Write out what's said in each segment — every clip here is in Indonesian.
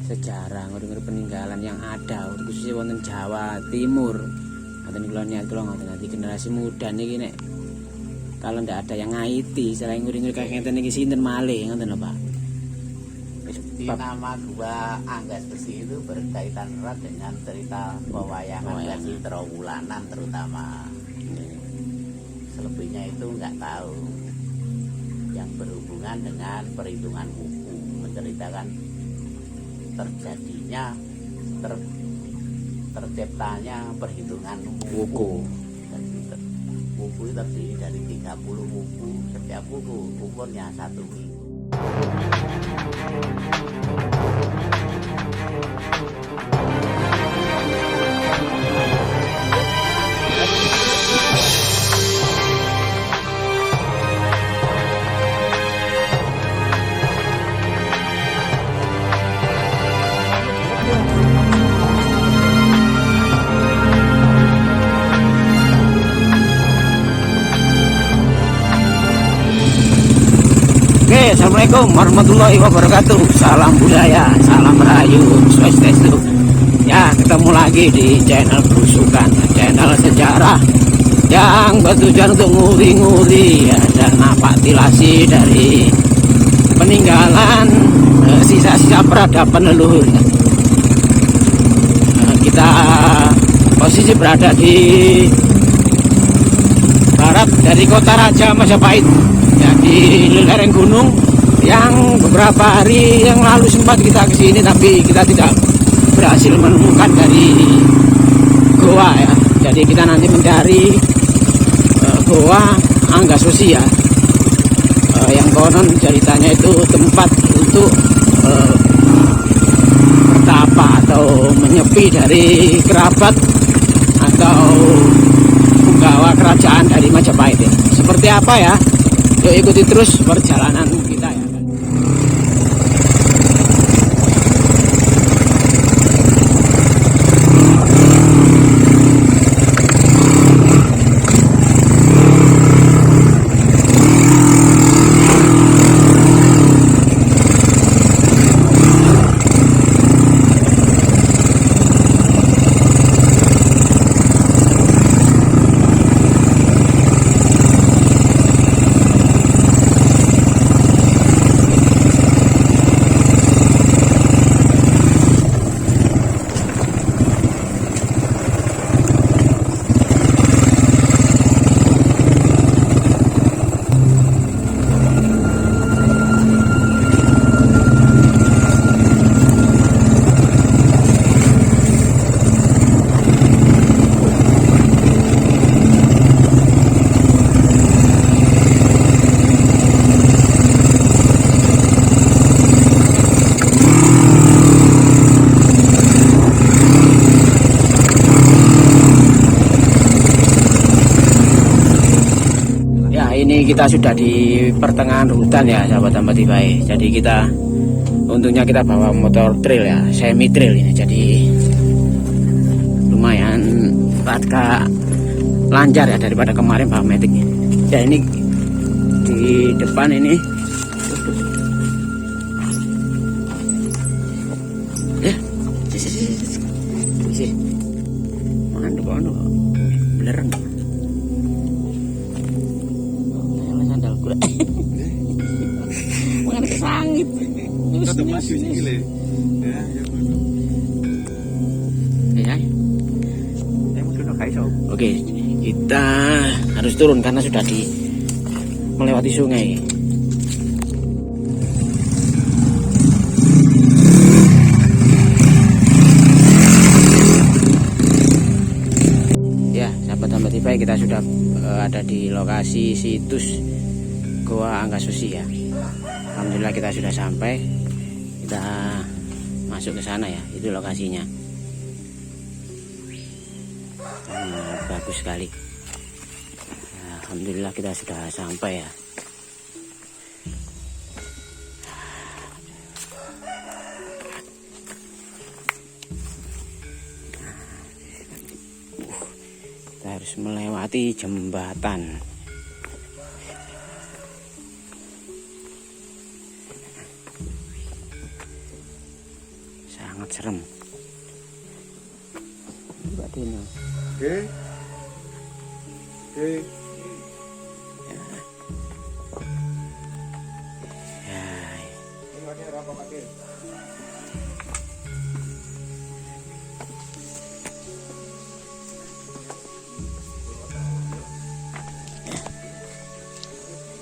sejarah, nguri-nguri peninggalan yang ada khususnya wonten Jawa Timur. Ngoten kula niat kula ngoten nanti generasi muda niki nek kalau ndak ada yang ngaiti selain nguri-nguri kayak ngeten niki sinten malih ngoten lho Pak. Di nama dua Anggas Besi itu berkaitan erat dengan cerita pewayangan Besi Trawulan terutama. Selebihnya itu nggak tahu. Yang berhubungan dengan perhitungan wuku, menceritakan terjadinya terciptanya perhitungan wuku. Wuku itu terdiri dari 30 wuku, setiap wuku umurnya 1 minggu. Assalamualaikum warahmatullahi wabarakatuh. Salam budaya, salam rahayu, swastiastu. Ya, ketemu lagi di channel Berusukan, channel sejarah yang bertujuan untuk nguri-nguri ya, dan napatilasi dari peninggalan sisa-sisa peradaban leluhur. Kita posisi berada di barat dari kota Raja Majapahit, ya, di lereng gunung yang beberapa hari yang lalu sempat kita kesini tapi kita tidak berhasil menemukan dari goa ya. Jadi kita nanti mencari goa Anggasosi ya, yang konon ceritanya itu tempat untuk bertapa atau menyepi dari kerabat atau penggawa kerajaan dari Majapahit ya. Seperti apa ya? Yuk ikuti terus perjalanan kita ya. Ini kita sudah di pertengahan hutan ya sahabat-sahabat Tibai. Jadi kita untungnya kita bawa motor trail ya, semi trail ini. Jadi lumayan lancar ya daripada kemarin bawa metik. Ya ini di depan ini. Ya, sih. Mana beneran. Mengenai kesangit. Oke, kita harus turun karena sudah melewati sungai. Ya, sahabat-sahabat Tibai, kita sudah ada di lokasi situs Goa Anggasosi ya. Alhamdulillah kita sudah sampai. Kita masuk ke sana ya. Itu lokasinya. Bagus sekali. Alhamdulillah kita sudah sampai ya. Kita harus melewati jembatan. sangat serem. Mbak Dino.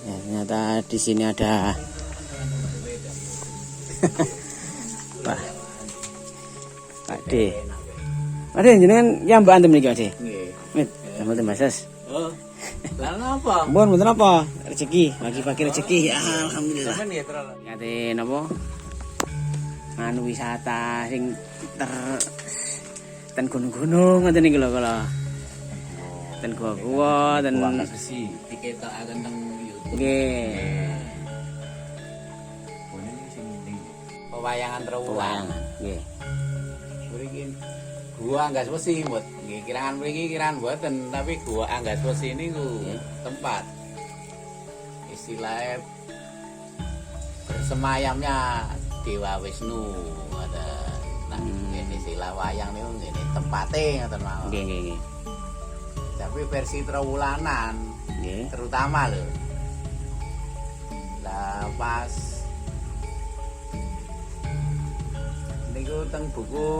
Ya, ternyata di sini ada Pak D. Pak D, jenengan yang Mbak Antem niki, Pak D. Nggih. Mit, mboten Mas. Oh. Lah napa? Mbon mboten apa? Rezeki, pagi-pagi rezeki. Ya, alhamdulillah. Sampeyan nggih terus. Kate napa? Anu wisata sing ten gunung-gunung ngoten niki lho kala. Ten gua-gua, ten Buang besi diketokaken teng YouTube. nggih. Pewayangan Trowulan. Pewayangan, nggih. Mriki gua Anggas Besi, Mbut. Nggih, kirangan mriki kirangan mboten, tapi gua Anggas Besi niku tempat istilahnya bersemayamnya Dewa Wisnu ngoten. Nah, ngene istilah wayang niku ngene tempate ngoten mawon. Nggih, nggih, nggih. Tapi versi Trowulanan Nggih. terutama lho. Lah pas niku teng buku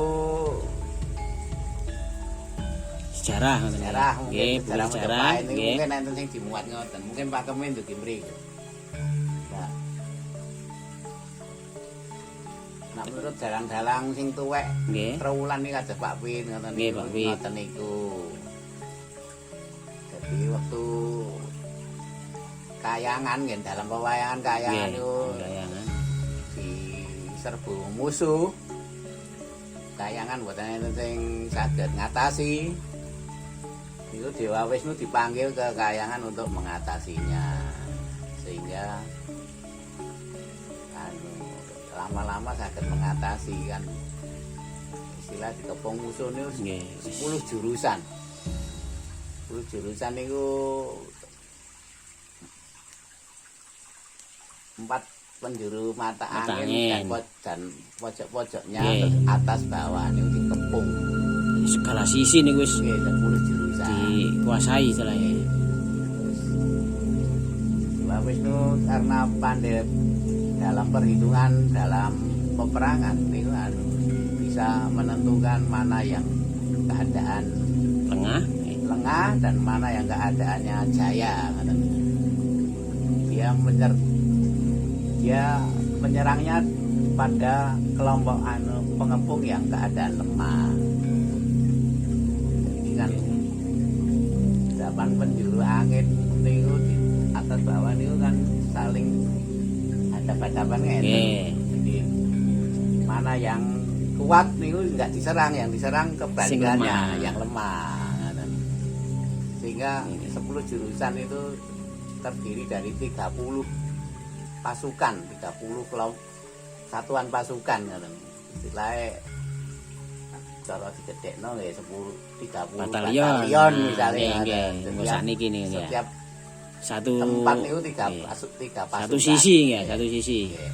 Sejarah ngoten. sejarah Nggih, mungkin buku sejarah sejarah. Majapahit niku Nggih. mungkin enten sing dimuat ngoten. Mungkin pakeme ndugi mriku. Nah, menurut dalang-dalang sing tuwek Nggih. Trowulan iki kados Pak Pin ngoten Nggih, niku. Pak Pin. Ngoten niku. Jadi waktu kayangan nggih dalam pewayangan kayangan Nggih, niku kayangan. diserbu musuh. Kayangan mboten enten sing saged ngatasi. Niku Dewa Wisnu dipanggil ke kayangan untuk mengatasinya. Sehingga lama-lama saged mengatasi kan. Istilah dikepung musuh niku Nggih. 10 jurusan. 10 jurusan niku 4 penjuru mata Mata angin angin. dan pojok-pojoknya Nggih. terus atas bawah niku dikepung. Segala sisi niku wis Nggih, 10 jurusan. dikuasai istilahnya. Dewa Wisnu karena pandai dalam perhitungan dalam peperangan niku bisa menentukan mana yang keadaan Tengah. lengah dan mana yang keadaannya jaya. Dia menyerangnya pada kelompok pengepung yang keadaan lemah. Jadi kan 8 penjuru angin niku di atas bawah niku kan saling hadap-hadapan ngene. Nggih. Jadi mana yang kuat niku enggak diserang, yang diserang kebalikannya, lemah. yang lemah. Sehingga 10 jurusan itu terdiri dari 30 pasukan, 30 kelompok satuan pasukan ngoten. Istilahnya cara digedhekno nggih 30 batalion misalnya. Nggih, nggih. Sakniki niku ya. Setiap Satu tempat itu tiga nggih. pasukan. Satu sisi ya, satu sisi. Nggih.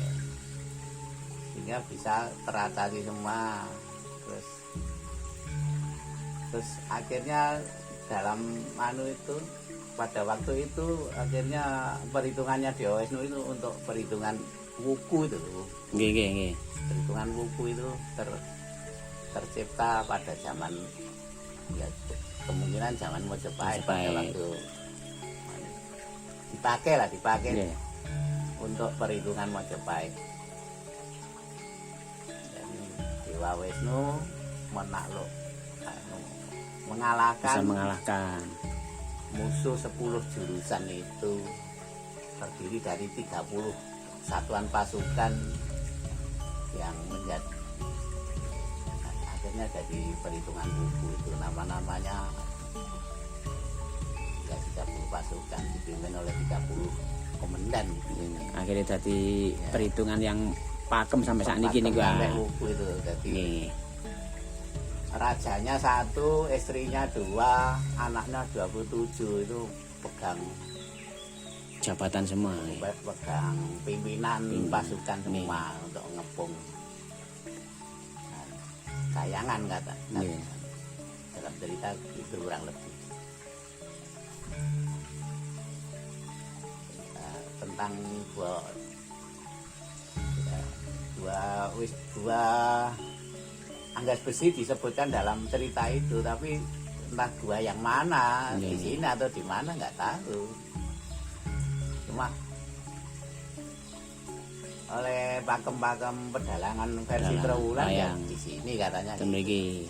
Sehingga bisa teratasi semua. Terus akhirnya dalam itu pada waktu itu akhirnya perhitungannya Dewa Wisnu itu untuk perhitungan wuku itu. Nggih, nggih, nggih. Perhitungan wuku itu tercipta pada zaman ya kemungkinan zaman Majapahit pada waktu dipakai Nggih. untuk perhitungan Majapahit. Jadi Dewa Wisnu mengalahkan Bisa mengalahkan musuh 10 jurusan itu terdiri dari 30 satuan pasukan yang akhirnya jadi perhitungan buku itu nama-namanya ya 30 pasukan dipimpin oleh 30 komandan. akhirnya jadi perhitungan yang pakem sampai saat ini niku. Sampai buku itu jadi Nggih. rajanya 1, istrinya 2, anaknya 27 itu pegang Jabatan semua. pegang pimpinan pasukan semua untuk ngepung. Nah, pewayangan kata. Nggih. Dalam cerita itu kurang lebih. Tentang dua anggas besi disebutkan dalam cerita itu, tapi entah gua yang mana, di sini atau di mana nggak tahu. Cuma oleh pakem-pakem pedalangan versi Trowulan ya di sini katanya. Mriki.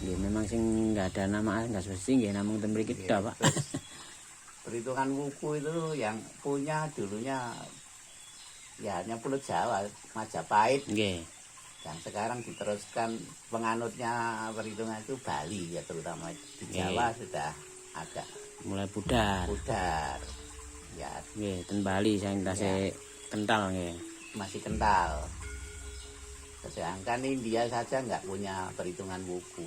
Nggih, memang sing nggak ada nama anggas besi nggih namung ten mriki tok, Pak. Perhitungan wuku itu yang punya dulunya ya hanya Pulau Jawa, Majapahit. Nggih. Yang sekarang diteruskan penganutnya perhitungan itu Bali ya, terutama di Jawa sudah agak mulai pudar. Ya, Nggih, ten Bali sing tasih kental nggih. masih kental. Sedangkan India saja nggak punya perhitungan wuku.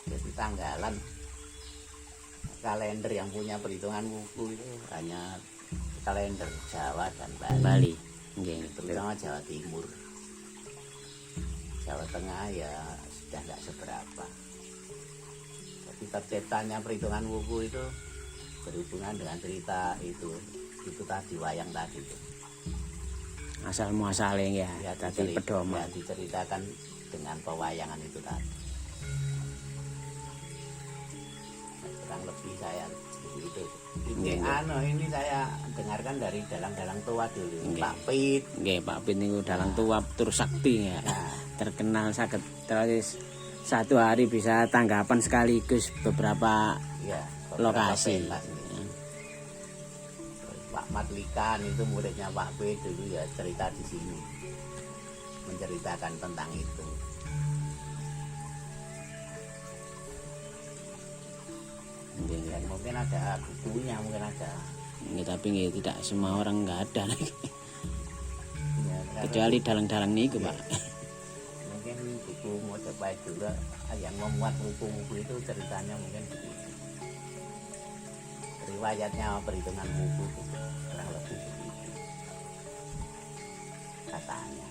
Jadi tanggalan kalender yang punya perhitungan wuku itu hanya kalender Jawa dan Bali. Nggih, Terutama Jawa Timur. Jawa Tengah ya sudah nggak seberapa. Jadi terciptanya perhitungan wuku itu berhubungan dengan cerita itu tadi, wayang tadi itu. Asal muasale ya, tadi pedoman. Ya, diceritakan dengan pewayangan itu tadi. Kurang lebih saya itu. Ini saya dengarkan dari dalang-dalang tua dulu. Pak Pit. Nggih, Pak Pit niku dalang tua tur sakti ya. Nah, Terkenal saged terus satu hari bisa tanggapan sekaligus beberapa ya, lokasi. Pak Matlikan itu muridnya Pak Pit dulu ya, cerita di sini. Menceritakan tentang itu. Dan mungkin ada bukunya, mungkin ada. Nggih, tapi nggih tidak semua orang nggak ada. Ya, Kecuali dalang-dalang niku, Pak. Mungkin buku Majapahit juga yang memuat buku-buku itu ceritanya mungkin begitu. Riwayatnya perhitungan buku itu kurang lebih begitu katanya.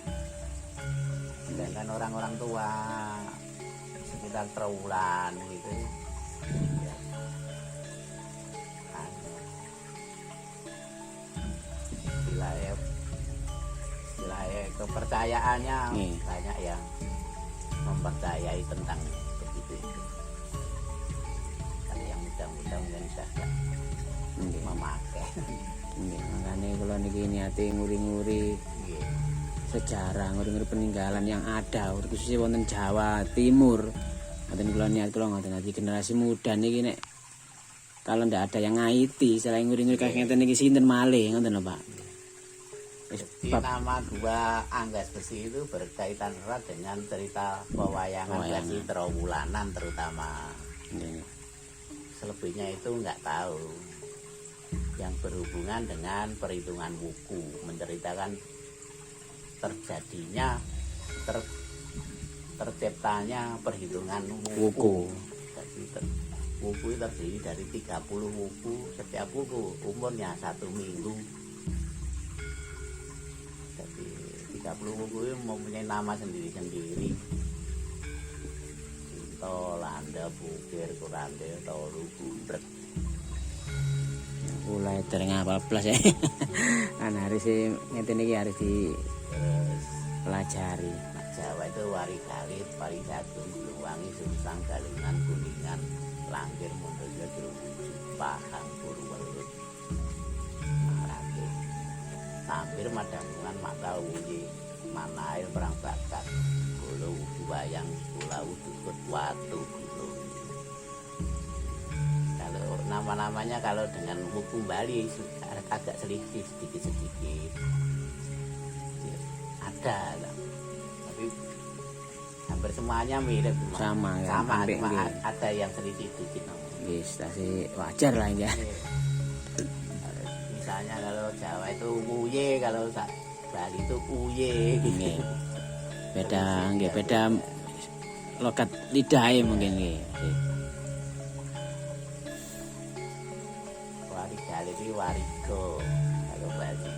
Sedangkan orang-orang tua sekitar Trowulan gitu ya, wilayah kepercayaannya banyak yang mempercayai tentang begitu itu. Kalau yang muda-muda mungkin sudah memakai. Makanya kalau niki niate nguri-nguri sejarah, nguri-nguri peninggalan yang ada, khususnya wonten Jawa Timur. Ngoten kula niat kula ngoten dadi generasi muda niki nek kalau ndak ada yang ngaiti selain nguri-nguri kayak ngeten niki sinten malih ngoten lho, Pak. Nama dua anggas besi itu berkaitan erat dengan cerita pewayangan versi Trowulanan terutama. Selebihnya itu nggak tahu. Yang berhubungan dengan perhitungan wuku, menceritakan terjadinya terciptanya perhitungan wuku. Jadi wuku terdiri dari 30 wuku, setiap wuku umurnya 1 minggu. Jadi 30 wuku itu mempunyai nama sendiri-sendiri. Sinto, Landa, Bukir, Kurande, Toru, Gundrek. Mulai dereng apal blas ya. Kan harus ngeten iki harus dipelajari. Jawa itu Wari Galit, Wari Jagung, Buluwangi, Susang, Galingan, Kuningan, Langkir, Mundoyo, Jerumuju, Pahang, Purwelut, Marake, Tampir, Madangungan, Mata Wuyi, Manail, Perang Bakat, Golo, Wayang, Pulau, Dukut, Watu, Gulu. Kalau nama-namanya kalau dengan wuku Bali agak sedikit-sedikit ada, tapi hampir semuanya mirip, sama cuma ada yang sedikit-sedikit. Yes, masih wajar lah ya. Misalnya kalau Jawa itu Wuye, kalau Bali itu Uye. Beda lokat lidahnya mungkin nggih. Wari Galit itu Warigo kalau Bali.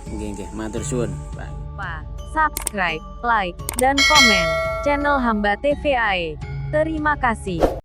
Nggih, matur suwun, Pak. Subscribe, like, dan komen channel Hamba TV AE. Terima kasih.